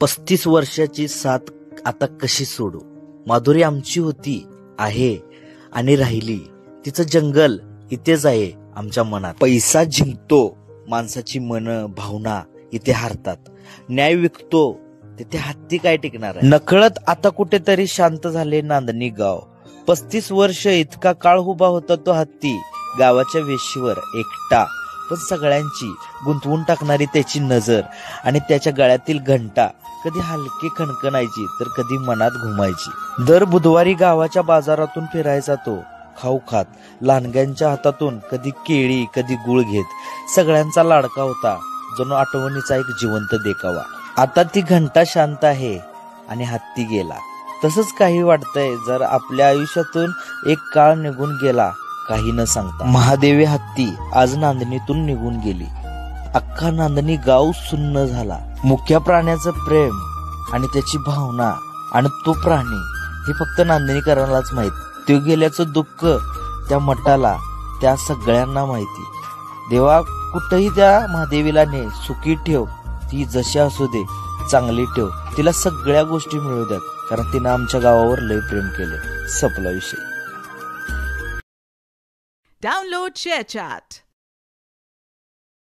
35 वर्षाची साथ आता कशी सोडू. माधुरी आमची होती, आहे आणि राहिली. तिचं जंगल इथेच आहे आमच्या मनात. पैसा जिंकतो, माणसाची मन भावना इथे हारतात. न्याय विकतो, तिथे हत्ती काय टिकणार आहे. नकळत आता कुठेतरी शांत झाले नांदणी गाव. 35 वर्ष इतका काळ उभा होता तो हत्ती गावाच्या वेशीवर एकटा, पण सगळ्यांची गुंतवून टाकणारी त्याची नजर आणि त्याच्या गळ्यातील घंटा कधी हलकी खणखणायची तर कधी मनात घुमायची. दर बुधवारी गावाच्या बाजारातून फिरायचा तो, खाऊ खात लहानग्यांच्या हातातून कधी केळी कधी गुळ घेत. सगळ्यांचा लाडका होता, जणू आठवणीचा एक जिवंत देखावा. आता ती घंटा शांत आहे आणि हत्ती गेला. तसंच काही वाटतंय जर आपल्या आयुष्यातून एक काळ निघून गेला काही न सांगता. महादेवी हत्ती आज नांदणीतून निघून गेली. अख्खा नांदणी गाव सुन्न झाला. मुख्या प्राण्याचं प्रेम आणि त्याची भावना आणि तो प्राणी हे फक्त नांदणीकरांनाच माहित. तो गेल्याचं दुःख त्या मठाला, त्या सगळ्यांना माहिती. देवा कुठंही त्या महादेवीला ने, सुखी ठेव, ती जशी असू दे चांगली ठेव, तिला सगळ्या गोष्टी मिळू द्यात, कारण तिनं आमच्या गावावर लय प्रेम केले. संपला विषय. Download ShareChat.